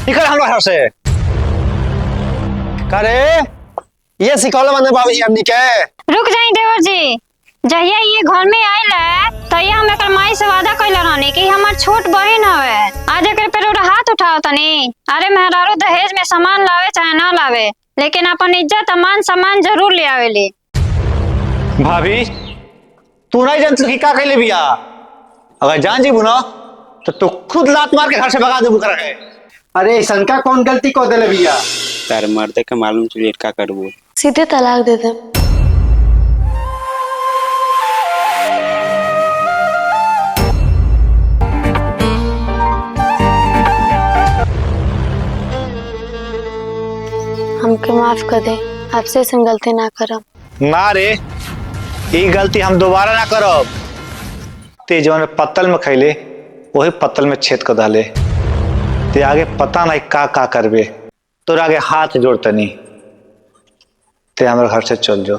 निकल हमारे घर से। करे ये सिखौला मैंने बाबूजी हमनी के। रुक जाई देवर जी, जहिया ये घर में आइल है तहिया हम एकर माई से वादा कइला रहनी कि हमार छोट बहिन हवे। आज एकर पे हाथ उठाओ तनी। अरे मेहरारू दहेज में सामान लावे चाहे ना लावे, लेकिन अपन इज्जत मान सम्मान जरूर ले आवेली। भाभी तू नहीं जानती कि का कहले बिया। अगर जान जी बुना तो तू खुद लात मार के घर से भगा देबू कर। अरे शंका कौन गलती को देले बिया। तार मर्दे के मालूम चलिए का करबो। सीधे तलाक दे दे। हमके माफ कर दे, आपसे ऐसी गलती ना करब। ना रे, ये गलती हम दोबारा ना करब। ते जवन पत्तल में खैले वही पत्तल में छेद कर डाले। ते आगे पता नहीं का करबे। तोर आगे हाथ जोड़तनी। ते हमारे घर से चल जाओ।